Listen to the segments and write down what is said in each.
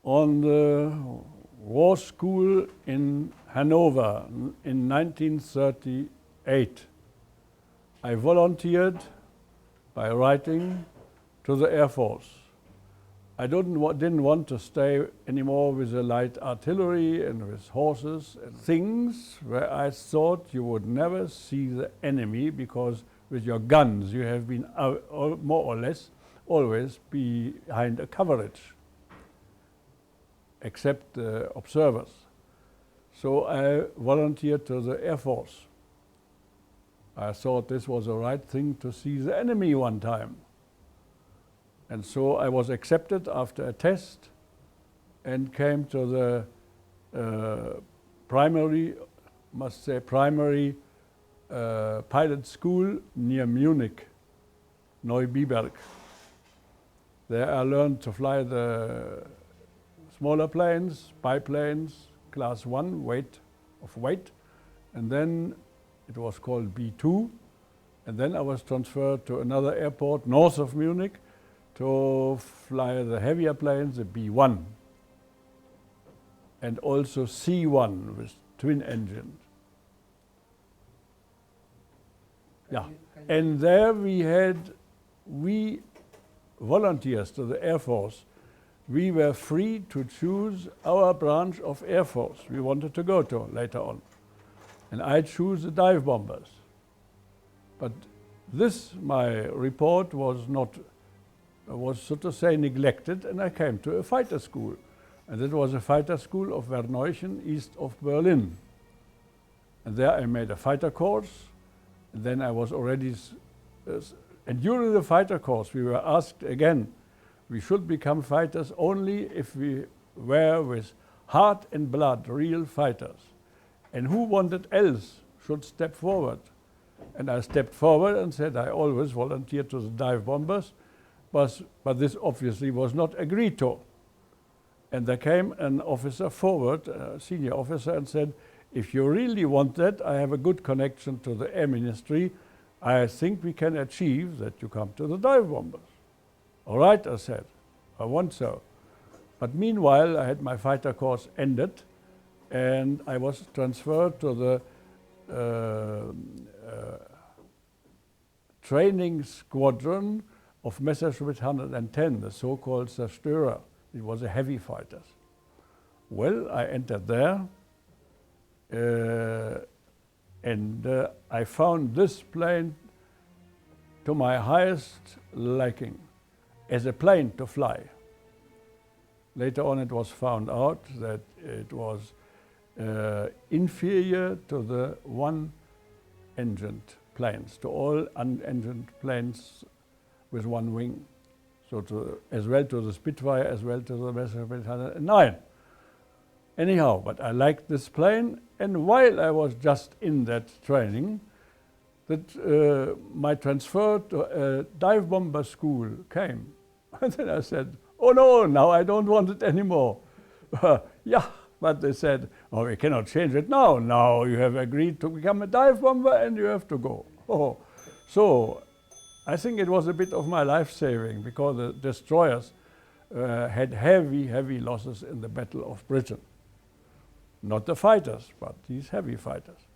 on the war school in Hanover in 1938. I volunteered by writing to the Air Force. I didn't want to stay anymore with the light artillery and with horses and things where I thought you would never see the enemy, because with your guns you have been more or less always behind a coverage, except observers. So I volunteered to the Air Force. I thought this was the right thing to see the enemy one time. And so I was accepted after a test and came to the primary pilot school near Munich, Neubiberg. There I learned to fly the smaller planes, biplanes, class 1 weight, and then it was called B2, and then I was transferred to another airport north of Munich to fly the heavier planes, the B1, and also C1 with twin engines. Yeah, and there we volunteers to the Air Force, we were free to choose our branch of Air Force we wanted to go to later on. And I chose the dive bombers. But this, my report, was so to say neglected, and I came to a fighter school. And it was a fighter school of Verneuchen, east of Berlin. And there I made a fighter course. And then I was already, and during the fighter course we were asked again, we should become fighters only if we were with heart and blood, real fighters. And who wanted else should step forward. And I stepped forward and said I always volunteered to the dive bombers, but this obviously was not agreed to. And there came an officer forward, a senior officer, and said, if you really want that, I have a good connection to the Air Ministry. I think we can achieve that you come to the dive bombers. All right, I said, I want so. But meanwhile, I had my fighter course ended, and I was transferred to the training squadron of Messerschmitt 110, the so-called Zerstörer. It was a heavy fighters. Well, I entered there, and I found this plane to my highest liking as a plane to fly. Later on it was found out that it was inferior to the one-engined planes, to all unengined planes with one wing. So as well to the Spitfire, as well to the Messerschmitt 109. Anyhow, but I liked this plane, and while I was just in that training, my transfer to a dive bomber school came. And then I said, oh no, now I don't want it anymore. Yeah, but they said, oh, we cannot change it now. Now you have agreed to become a dive bomber and you have to go. Oh, so I think it was a bit of my life saving, because the destroyers had heavy, heavy losses in the Battle of Britain. Not the fighters, but these heavy fighters.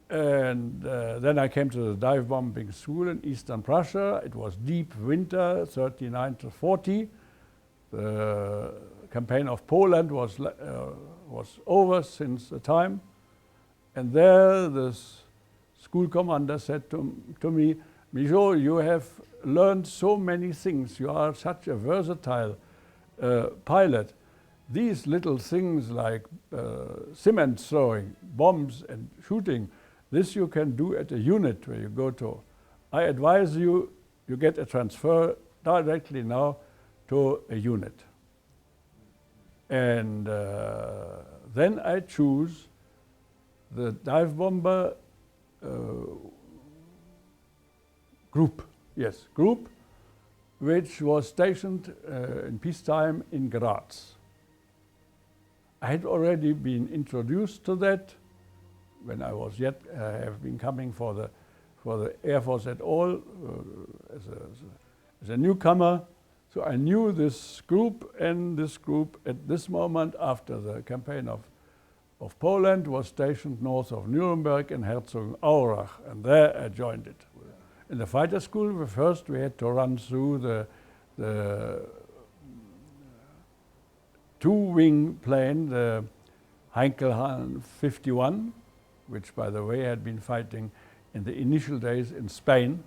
And then I came to the dive bombing school in Eastern Prussia. It was deep winter, 39 to 40. The campaign of Poland was over since the time. And there the school commander said to me, Migeod, you have learned so many things. You are such a versatile pilot. These little things like cement throwing, bombs and shooting, this you can do at a unit where you go to. I advise you, you get a transfer directly now to a unit. And then I choose the dive bomber group, which was stationed in peacetime in Graz. I had already been introduced to that when I was yet have been coming for the Air Force at all as a newcomer. So I knew this group, and this group at this moment, after the campaign of Poland, was stationed north of Nuremberg in Herzogenaurach, and there I joined it. In the fighter school, first we had to run through the two-wing plane, the Heinkel 51, which, by the way, had been fighting in the initial days in Spain.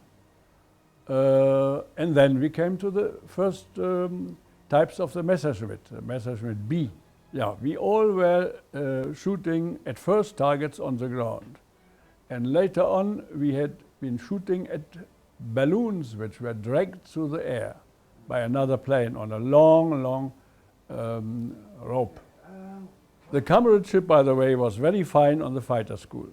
And then we came to the first types of the Messerschmitt, the Messerschmitt B. Yeah, we all were shooting at first targets on the ground. And later on, we had been shooting at balloons which were dragged through the air by another plane on a long rope. The comradeship, by the way, was very fine on the fighter school.